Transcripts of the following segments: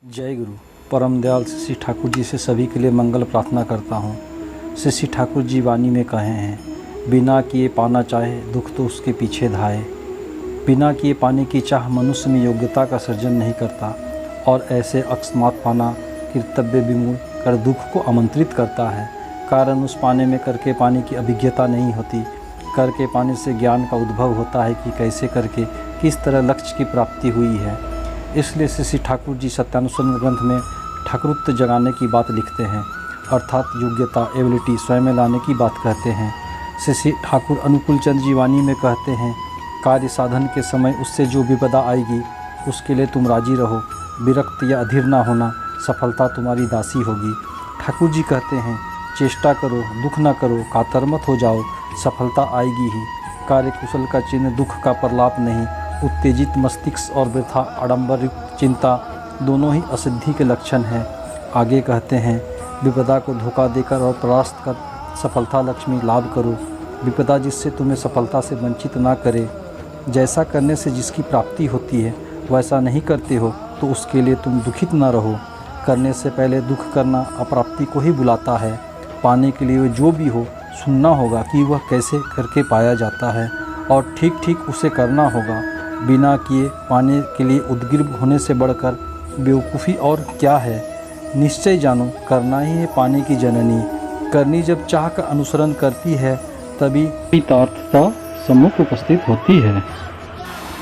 जय गुरु। परम दयाल श्री ठाकुर जी से सभी के लिए मंगल प्रार्थना करता हूँ। श्री ठाकुर जी वाणी में कहे हैं, बिना किए पाना चाहे दुख तो उसके पीछे धाए। बिना किए पाने की चाह मनुष्य में योग्यता का सृजन नहीं करता और ऐसे अकस्मात पाना कर्तव्य विमूढ़ कर दुख को आमंत्रित करता है। कारण उस पाने में करके पाने की अभिज्ञता नहीं होती। करके पाने से ज्ञान का उद्भव होता है कि कैसे करके किस तरह लक्ष्य की प्राप्ति हुई है। इसलिए श्री ठाकुर जी सत्यानुसंधान ग्रंथ में ठाकुरत्व जगाने की बात लिखते हैं, अर्थात योग्यता एबिलिटी स्वयं में लाने की बात कहते हैं। श्री ठाकुर अनुकूल चंद्र जी वाणी में कहते हैं, कार्य साधन के समय उससे जो विपदा आएगी उसके लिए तुम राजी रहो, विरक्त या अधीर ना होना, सफलता तुम्हारी दासी होगी। ठाकुर जी कहते हैं, चेष्टा करो, दुख ना करो, कातर मत हो जाओ, सफलता आएगी ही। कार्य कुशल का चिन्ह दुख का प्रलाप नहीं, उत्तेजित मस्तिष्क और वृथा आडंबर युक्त चिंता दोनों ही असिद्धि के लक्षण हैं। आगे कहते हैं, विपदा को धोखा देकर और परास्त कर सफलता लक्ष्मी लाभ करो। विपदा जिससे तुम्हें सफलता से वंचित ना करे। जैसा करने से जिसकी प्राप्ति होती है वैसा नहीं करते हो तो उसके लिए तुम दुखित ना रहो। करने से पहले दुख करना अप्राप्ति को ही बुलाता है। पाने के लिए जो भी हो सुनना होगा कि वह कैसे करके पाया जाता है और ठीक ठीक उसे करना होगा। बिना किए पाने के लिए उद्ग्रीव होने से बढ़कर बेवकूफ़ी और क्या है। निश्चय जानो, करना ही है पाने की जननी। करनी जब चाह का अनुसरण करती है तभी हितार्थता सम्मुख उपस्थित होती है।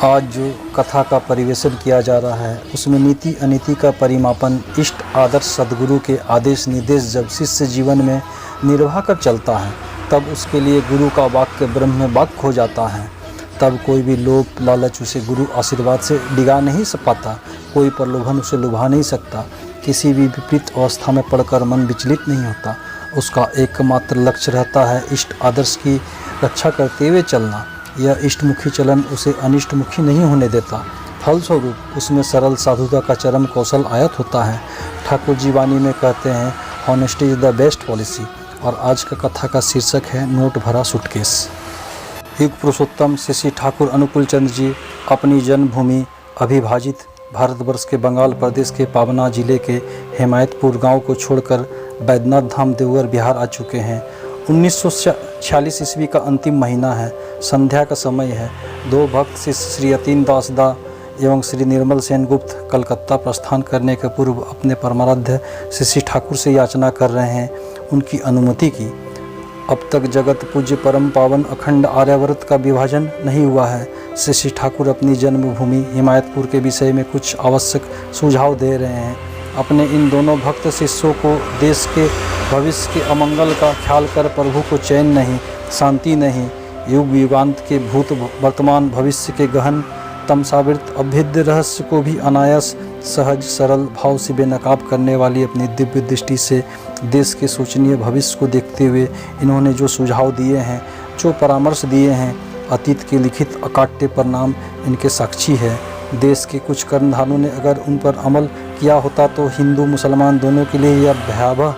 आज जो कथा का परिवेशन किया जा रहा है उसमें नीति अनीति का परिमापन, इष्ट आदर्श सद्गुरु के आदेश निर्देश जब शिष्य जीवन में निर्वाह कर चलता है तब उसके लिए गुरु का वाक्य ब्रह्म में वाक्य हो जाता है। तब कोई भी लोभ लालच उसे गुरु आशीर्वाद से डिगा नहीं पाता, कोई प्रलोभन उसे लुभा नहीं सकता। किसी भी विपरीत अवस्था में पड़कर मन विचलित नहीं होता। उसका एकमात्र लक्ष्य रहता है इष्ट आदर्श की रक्षा करते हुए चलना। यह इष्टमुखी चलन उसे अनिष्टमुखी नहीं होने देता। फलस्वरूप उसमें सरल साधुता का चरम कौशल आयत होता है। ठाकुर जी वाणी में कहते हैं, honesty is the best policy. और आज का कथा का शीर्षक है, नोट भरा सूटकेस। युग पुरुषोत्तम श्री ठाकुर अनुकूल चंद्र जी अपनी जन्मभूमि अविभाजित भारतवर्ष के बंगाल प्रदेश के पाबना जिले के हिमायतपुर गांव को छोड़कर बैद्यनाथ धाम देवघर बिहार आ चुके हैं। 1946 ईस्वी का अंतिम महीना है, संध्या का समय है। दो भक्त श्री यतीन दास दा एवं श्री निर्मल सेन गुप्त कलकत्ता प्रस्थान करने के पूर्व अपने परमाराध्य श्री ठाकुर से याचना कर रहे हैं उनकी अनुमति की। अब तक जगत पूज्य परम पावन अखंड आर्यावर्त का विभाजन नहीं हुआ है। श्री ठाकुर अपनी जन्मभूमि हिमायतपुर के विषय में कुछ आवश्यक सुझाव दे रहे हैं। अपने इन दोनों भक्त शिष्यों को देश के भविष्य के अमंगल का ख्याल कर प्रभु को चैन नहीं, शांति नहीं, युग युगांत के भूत वर्तमान भविष्य के गहन तमसावृत अभेद्य रहस्य को भी अनायास सहज सरल भाव से बेनकाब करने वाली अपनी दिव्य दृष्टि से देश के शोचनीय भविष्य को देखते हुए इन्होंने जो सुझाव दिए हैं, जो परामर्श दिए हैं, अतीत के लिखित अकाट्य परिणाम इनके साक्षी है। देश के कुछ कर्णधारों ने अगर उन पर अमल किया होता तो हिंदू मुसलमान दोनों के लिए यह भयावह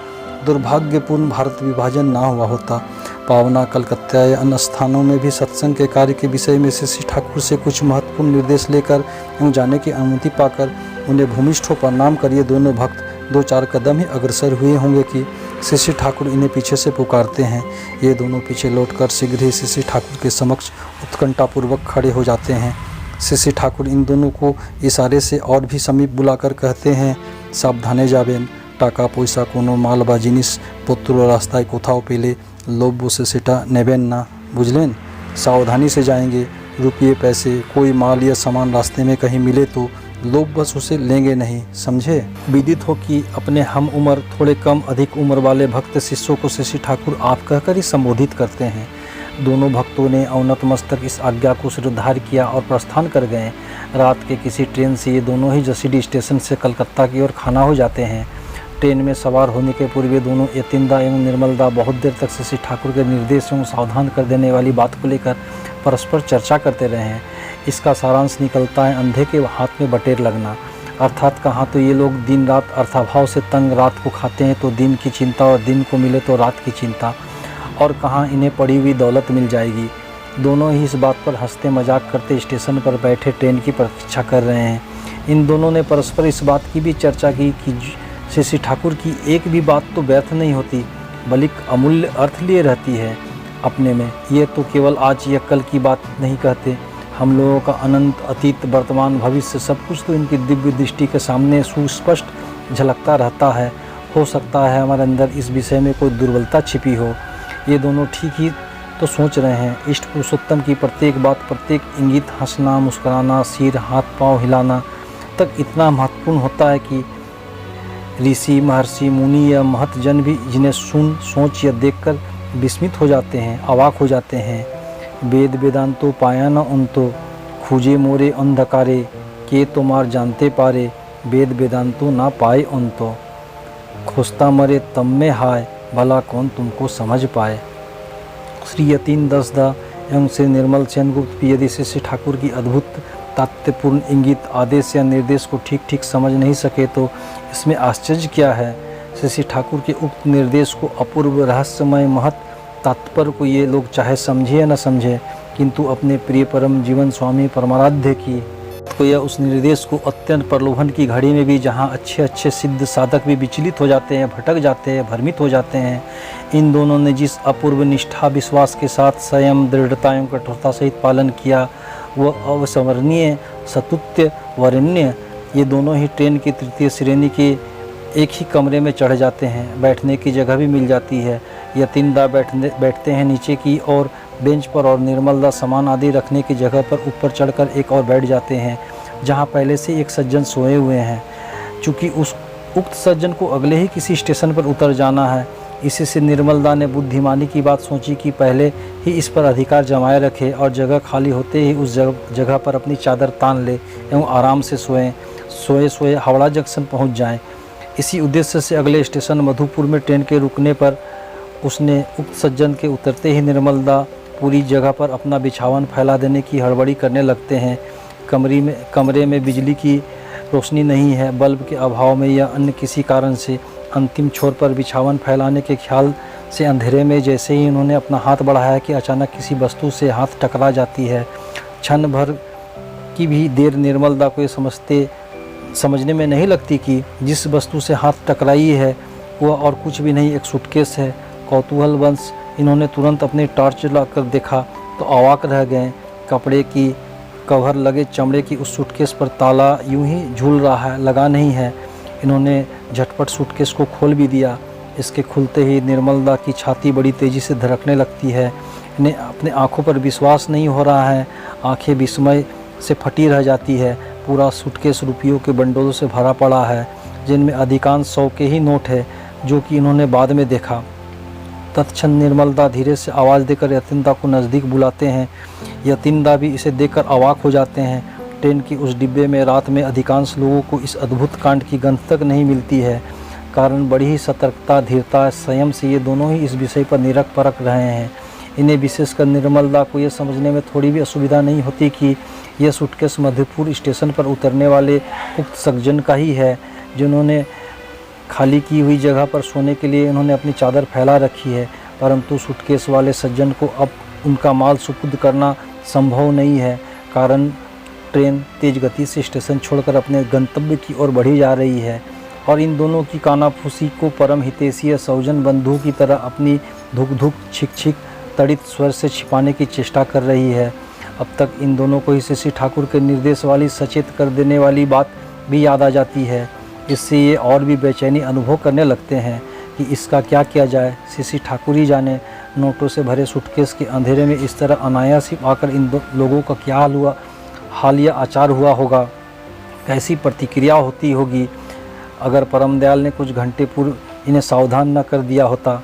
दुर्भाग्यपूर्ण भारत विभाजन ना हुआ होता। पावना कलकत्ता या अन्य स्थानों में भी सत्संग के कार्य के विषय में श्री ठाकुर से कुछ महत्वपूर्ण निर्देश लेकर एवं जाने की अनुमति पाकर उन्हें भूमिष्ठ हो प्रणाम कर ये दोनों भक्त 2-4 कदम ही अग्रसर हुए होंगे कि श्री ठाकुर इन्हें पीछे से पुकारते हैं। ये दोनों पीछे लौटकर शीघ्र ही श्री ठाकुर के समक्ष उत्कंठापूर्वक खड़े हो जाते हैं। श्री ठाकुर इन दोनों को इशारे से और भी समीप बुलाकर कहते हैं, सावधाने जाबेन, टाका पैसा कोनो माल बा जिनिस पत्र रास्ताय कोथाओ पेले लोभ से सेटा नेबेन ना, बुझलेन। सावधानी से जाएंगे, रुपये पैसे कोई माल या सामान रास्ते में कहीं मिले तो लोभ बस उसे लेंगे नहीं, समझे। विदित हो कि अपने हम उम्र थोड़े कम अधिक उम्र वाले भक्त शिष्यों को श्री ठाकुर आप कहकर ही संबोधित करते हैं। दोनों भक्तों ने अवनत मस्तक इस आज्ञा को स्वीकार किया और प्रस्थान कर गए। रात के किसी ट्रेन से ये दोनों ही जसीडी स्टेशन से कलकत्ता की ओर खाना हो जाते हैं। ट्रेन में सवार होने के पूर्व ये दोनों यतीनदा एवं निर्मलदा बहुत देर तक श्री ठाकुर के निर्देश एवं सावधान कर देने वाली बात को लेकर परस्पर चर्चा करते रहे हैं। इसका सारांश निकलता है, अंधे के हाथ में बटेर लगना। अर्थात कहाँ तो ये लोग दिन रात अर्थाभाव से तंग रात को खाते हैं तो दिन की चिंता और दिन को मिले तो रात की चिंता, और कहाँ इन्हें पड़ी हुई दौलत मिल जाएगी। दोनों ही इस बात पर हंसते मजाक करते स्टेशन पर बैठे ट्रेन की प्रतीक्षा कर रहे हैं। इन दोनों ने परस्पर इस बात की भी चर्चा की कि श्री श्री ठाकुर की एक भी बात तो व्यर्थ नहीं होती, बल्कि अमूल्य अर्थ लिए रहती है अपने में। ये तो केवल आज या कल की बात नहीं कहते, हम लोगों का अनंत अतीत वर्तमान भविष्य सब कुछ तो इनकी दिव्य दृष्टि के सामने सुस्पष्ट झलकता रहता है। हो सकता है हमारे अंदर इस विषय में कोई दुर्बलता छिपी हो। ये दोनों ठीक ही तो सोच रहे हैं। इष्ट पुरुषोत्तम की प्रत्येक बात, प्रत्येक इंगित, हंसना, मुस्कुराना, सिर, हाथ पांव हिलाना तक इतना महत्वपूर्ण होता है कि ऋषि, महर्षि, मुनि या महत जन भी जिन्हें सुन, सोच या देखकर विस्मित हो जाते हैं, अवाक हो जाते हैं। वेद वेदांतो पाया न उन तो, खूजे मोरे अंधकारे, के तो मार जानते पारे, वेद वेदांतो ना पाए उन तो, खोजता मरे तम में हाय, भला कौन तुमको समझ पाए। श्री यतीन दसदा एवं श्री निर्मल सेन गुप्त भी यदि श्री ठाकुर की अद्भुत तात्पर्यपूर्ण इंगित, आदेश या निर्देश को ठीक ठीक समझ नहीं सके तो इसमें आश्चर्य क्या है। श्री ठाकुर के उक्त निर्देश को, अपूर्व रहस्यमय महत् तात्पर्य को ये लोग चाहे समझे या न समझे, किंतु अपने प्रिय परम जीवन स्वामी परमाराध्य की को या उस निर्देश को अत्यंत प्रलोभन की घड़ी में भी, जहाँ अच्छे अच्छे सिद्ध साधक भी विचलित हो जाते हैं, भटक जाते हैं, भ्रमित हो जाते हैं, इन दोनों ने जिस अपूर्व निष्ठा विश्वास के साथ संयम, दृढ़ता एवं कठोरता सहित पालन किया, वह अविस्मरणीय, सतुत्य, वरेण्य। ये दोनों ही ट्रेन की तृतीय श्रेणी के एक ही कमरे में चढ़ जाते हैं, बैठने की जगह भी मिल जाती है। यतीनदा बैठते हैं नीचे की और बेंच पर, और निर्मलदा सामान आदि रखने की जगह पर ऊपर चढ़कर एक और बैठ जाते हैं, जहां पहले से एक सज्जन सोए हुए हैं। चूँकि उस उक्त सज्जन को अगले ही किसी स्टेशन पर उतर जाना है, इसी से निर्मलदा ने बुद्धिमानी की बात सोची कि पहले ही इस पर अधिकार जमाए रखे और जगह खाली होते ही उस जगह पर अपनी चादर तान ले एवं आराम से सोए हावड़ा जंक्शन पहुंच जाएं। इसी उद्देश्य से अगले स्टेशन मधुपुर में ट्रेन के रुकने पर उसने उक्त सज्जन के उतरते ही निर्मलदा पूरी जगह पर अपना बिछावन फैला देने की हड़बड़ी करने लगते हैं। कमरे में बिजली की रोशनी नहीं है, बल्ब के अभाव में या अन्य किसी कारण से अंतिम छोर पर बिछावन फैलाने के ख्याल से अंधेरे में जैसे ही उन्होंने अपना हाथ बढ़ाया कि अचानक किसी वस्तु से हाथ टकरा जाती है। क्षण भर की भी देर निर्मलदा को ये समझने में नहीं लगती कि जिस वस्तु से हाथ टकराई है वह और कुछ भी नहीं, एक सूटकेस है। कौतूहलवश इन्होंने तुरंत अपनी टॉर्च लाकर देखा तो अवाक रह गए। कपड़े की कवर लगे चमड़े की उस सूटकेस पर ताला यूं ही झूल रहा है, लगा नहीं है। इन्होंने झटपट सूटकेस को खोल भी दिया। इसके खुलते ही निर्मलदा की छाती बड़ी तेज़ी से धड़कने लगती है। इन्हें अपने आँखों पर विश्वास नहीं हो रहा है, आंखें विस्मय से फटी रह जाती है। पूरा सूटकेस रुपयों के बंडलों से भरा पड़ा है, जिनमें अधिकांश 100 के ही नोट है, जो कि इन्होंने बाद में देखा। तत्क्षण निर्मलदा धीरे से आवाज़ देकर यतीनदा को नज़दीक बुलाते हैं। यतीनदा भी इसे देखकर अवाक हो जाते हैं। ट्रेन की उस डिब्बे में रात में अधिकांश लोगों को इस अद्भुत कांड की गंध तक नहीं मिलती है। कारण बड़ी ही सतर्कता, धीरता, संयम से ये दोनों ही इस विषय पर निरख परख रहे हैं। इन्हें विशेषकर निर्मलदा को यह समझने में थोड़ी भी असुविधा नहीं होती कि यह सूटकेस मधुपुर स्टेशन पर उतरने वाले उक्त सज्जन का ही है, जिन्होंने खाली की हुई जगह पर सोने के लिए इन्होंने अपनी चादर फैला रखी है। परंतु सूटकेस वाले सज्जन को अब उनका माल सुपुर्द करना संभव नहीं है, कारण ट्रेन तेज गति से स्टेशन छोड़कर अपने गंतव्य की ओर बढ़ी जा रही है और इन दोनों की कानाफूसी को परम हितैषी या सौजन बंधु की तरह अपनी धुक धुक छिक छिक तड़ित स्वर से छिपाने की चेष्टा कर रही है। अब तक इन दोनों को ही श्री ठाकुर के निर्देश वाली सचेत कर देने वाली बात भी याद आ जाती है। इससे ये और भी बेचैनी अनुभव करने लगते हैं कि इसका क्या किया जाए। श्री ठाकुर ही जाने नोटों से भरे सूटकेस के अंधेरे में इस तरह अनायास ही आकर इन लोगों का क्या हाल या आचार हुआ होगा, कैसी प्रतिक्रिया होती होगी अगर परम दयाल ने कुछ घंटे पूर्व इन्हें सावधान न कर दिया होता।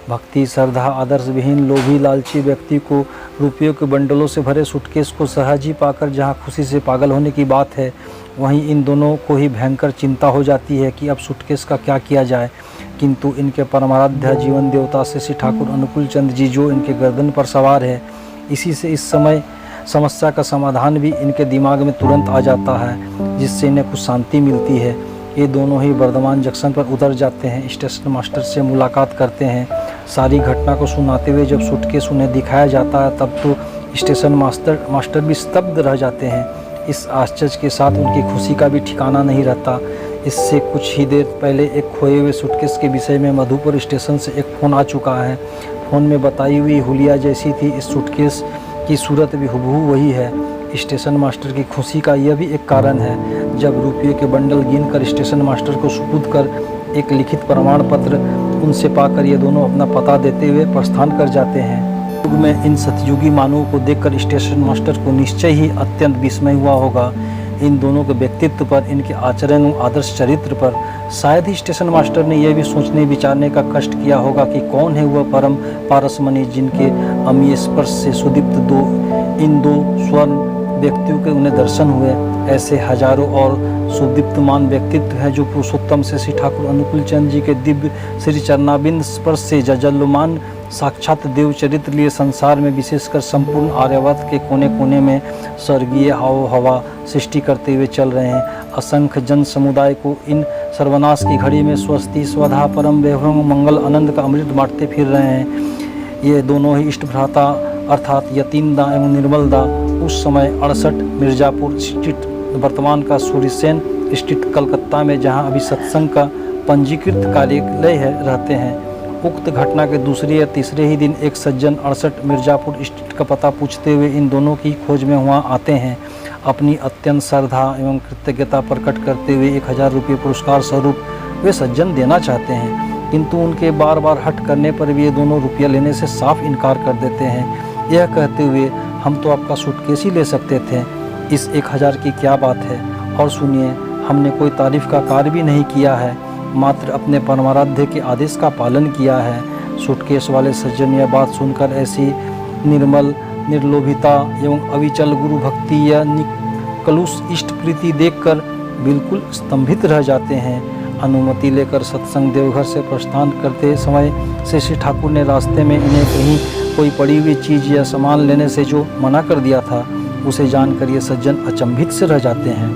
भक्ति, श्रद्धा, आदर्श विहीन, लोभी, लालची व्यक्ति को रुपयों के बंडलों से भरे सूटकेस को सहज ही पाकर जहाँ खुशी से पागल होने की बात है, वहीं इन दोनों को ही भयंकर चिंता हो जाती है कि अब सूटकेस का क्या किया जाए। किंतु इनके परमाराध्य जीवन देवता श्री ठाकुर अनुकूल चंद जी जो इनके गर्दन पर सवार है, इसी से इस समय समस्या का समाधान भी इनके दिमाग में तुरंत आ जाता है, जिससे इन्हें कुछ शांति मिलती है। ये दोनों ही वर्धमान जंक्शन पर उतर जाते हैं, स्टेशन मास्टर से मुलाकात करते हैं। सारी घटना को सुनाते हुए जब सूटकेस उन्हें दिखाया जाता है तब तो स्टेशन मास्टर भी स्तब्ध रह जाते हैं। इस आश्चर्य के साथ उनकी खुशी का भी ठिकाना नहीं रहता। इससे कुछ ही देर पहले एक खोए हुए सूटकेस के विषय में मधुपुर स्टेशन से एक फ़ोन आ चुका है। फ़ोन में बताई हुई हुलिया जैसी थी इस सूटकेस की सूरत भी हुबहू वही है। स्टेशन मास्टर की खुशी का यह भी एक कारण है। जब रुपये के बंडल गिनकर स्टेशन मास्टर को सुपुर्द कर एक लिखित प्रमाण पत्र उनसे पाकर ये दोनों अपना पता देते हुए प्रस्थान कर जाते हैं। युग में इन सतयुगी मानवों को देखकर स्टेशन मास्टर को निश्चय ही अत्यंत विस्मय हुआ होगा। इन दोनों के व्यक्तित्व पर, इनके आचरण और आदर्श चरित्र पर शायद ही स्टेशन मास्टर ने यह भी सोचने विचारने का कष्ट किया होगा कि कौन है वह परम पारसमणि जिनके अमीय स्पर्श से सुदीप्त इन दो स्वर्ण व्यक्तियों के उन्हें दर्शन हुए। ऐसे हजारों और सुदीप्तमान व्यक्तित्व हैं जो पुरुषोत्तम से श्री ठाकुर अनुकूल चंद जी के दिव्य श्री चरणाबिंद स्पर्श से जजल्यमान साक्षात देव चरित्र लिए संसार में विशेषकर संपूर्ण आर्यावर्त के कोने कोने में स्वर्गीय हाव हवा सृष्टि करते हुए चल रहे हैं। असंख्य जन समुदाय को इन सर्वनाश की घड़ी में स्वस्ति स्वधा परम वैभव मंगल आनंद का अमृत बांटते फिर रहे हैं। ये दोनों ही इष्ट भ्राता अर्थात यतीनदा एवं निर्मलदा उस समय 68 मिर्ज़ापुर स्ट्रीट वर्तमान का सूर्यसेन स्ट्रीट कलकत्ता में, जहां अभी सत्संग का पंजीकृत कार्यालय है, रहते हैं। उक्त घटना के दूसरे या तीसरे ही दिन एक सज्जन 68 मिर्ज़ापुर स्ट्रीट का पता पूछते हुए इन दोनों की खोज में वहां आते हैं। अपनी अत्यंत श्रद्धा एवं कृतज्ञता प्रकट करते हुए 1000 रुपये पुरस्कार स्वरूप वे सज्जन देना चाहते हैं, किंतु उनके बार बार हट करने पर भी ये दोनों रुपया लेने से साफ इनकार कर देते हैं, यह कहते हुए हम तो आपका सूटकेस ही ले सकते थे, इस 1000 की क्या बात है। और सुनिए, हमने कोई तारीफ़ का कार्य भी नहीं किया है, मात्र अपने परमाराध्य के आदेश का पालन किया है। सूटकेस वाले सज्जन यह बात सुनकर ऐसी निर्मल निर्लोभिता एवं अविचल गुरु भक्ति या निकलुष इष्ट प्रीति देखकर बिल्कुल स्तंभित रह जाते हैं। अनुमति लेकर सत्संग देवघर से प्रस्थान करते समय से श्री ठाकुर ने रास्ते में इन्हें कहीं कोई पड़ी हुई चीज़ या सामान लेने से जो मना कर दिया था, उसे जानकर ये सज्जन अचंभित से रह जाते हैं।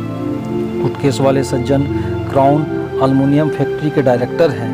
सूटकेस वाले सज्जन क्राउन एल्युमिनियम फैक्ट्री के डायरेक्टर हैं।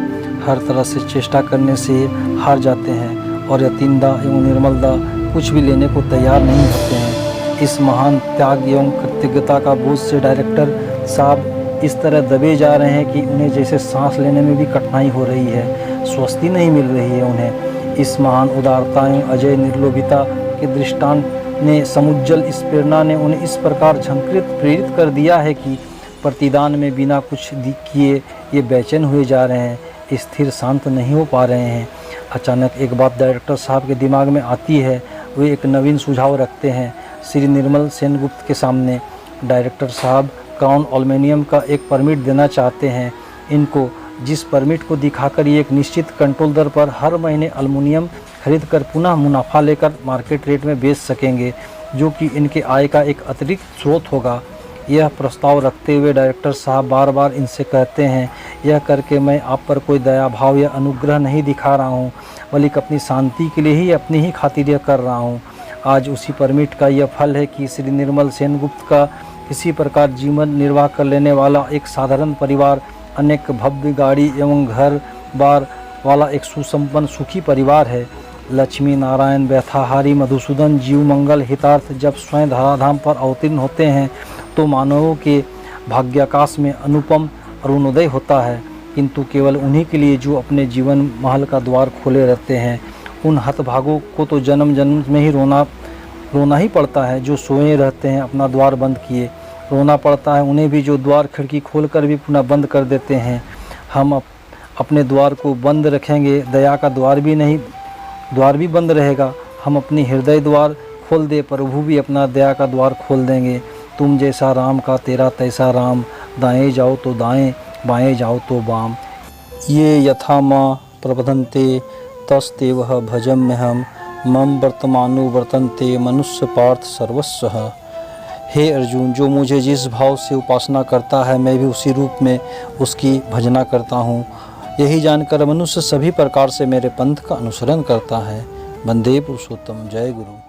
हर तरह से चेष्टा करने से हार जाते हैं और यतीनदा एवं निर्मलदा कुछ भी लेने को तैयार नहीं होते हैं। इस महान त्याग एवं कृतज्ञता का बोझ से डायरेक्टर साहब इस तरह दबे जा रहे हैं कि उन्हें जैसे सांस लेने में भी कठिनाई हो रही है, स्वस्ति नहीं मिल रही है उन्हें। इस महान उदारता एवं अजय निर्लोभिता के दृष्टांत ने समुज्जल इस प्रेरणा ने उन्हें इस प्रकार झंकृत प्रेरित कर दिया है कि प्रतिदान में बिना कुछ किए ये बेचैन हुए जा रहे हैं, स्थिर शांत नहीं हो पा रहे हैं। अचानक एक बात डायरेक्टर साहब के दिमाग में आती है। वे एक नवीन सुझाव रखते हैं श्री निर्मल सेनगुप्त के सामने। डायरेक्टर साहब क्राउन एल्युमिनियम का एक परमिट देना चाहते हैं इनको, जिस परमिट को दिखाकर ये एक निश्चित कंट्रोल दर पर हर महीने एल्युमिनियम खरीदकर पुनः मुनाफा लेकर मार्केट रेट में बेच सकेंगे, जो कि इनके आय का एक अतिरिक्त स्रोत होगा। यह प्रस्ताव रखते हुए डायरेक्टर साहब बार बार इनसे कहते हैं, यह करके मैं आप पर कोई दया भाव या अनुग्रह नहीं दिखा रहा हूँ, बल्कि अपनी शांति के लिए ही अपनी ही खातिर यह कर रहा हूँ। आज उसी परमिट का यह फल है कि श्री निर्मल सेनगुप्त का किसी प्रकार जीवन निर्वाह कर लेने वाला एक साधारण परिवार, अनेक भव्य गाड़ी एवं घर बार वाला एक सुसंपन्न सुखी परिवार है। लक्ष्मी नारायण व्यथाहारी मधुसूदन जीव मंगल हितार्थ जब स्वयं धराधाम पर अवतीर्ण होते हैं तो मानवों के भाग्याकाश में अनुपम अरुणोदय होता है, किंतु केवल उन्हीं के लिए जो अपने जीवन महल का द्वार खोले रहते हैं। उन हतभागों को तो जन्म जन्म में ही रोना ही पड़ता है जो सोए रहते हैं अपना द्वार बंद किए। रोना पड़ता है उन्हें भी जो द्वार खिड़की खोलकर भी पुनः बंद कर देते हैं। हम अपने द्वार को बंद रखेंगे, दया का द्वार भी बंद रहेगा। हम अपनी हृदय द्वार खोल दे, प्रभु भी अपना दया का द्वार खोल देंगे। तुम जैसा राम का तेरा तैसा राम, दाएं जाओ तो दाएं, बाएं जाओ तो बाम। ये यथा माँ प्रबधन्ते तस्तेव भजम्यहम, मम वर्तमानो वर्तन्ते मनुष्य पार्थ सर्वस्व। हे अर्जुन, जो मुझे जिस भाव से उपासना करता है मैं भी उसी रूप में उसकी भजना करता हूँ। यही जानकर मनुष्य सभी प्रकार से मेरे पंथ का अनुसरण करता है। वंदे पुरुषोत्तम। जय गुरु।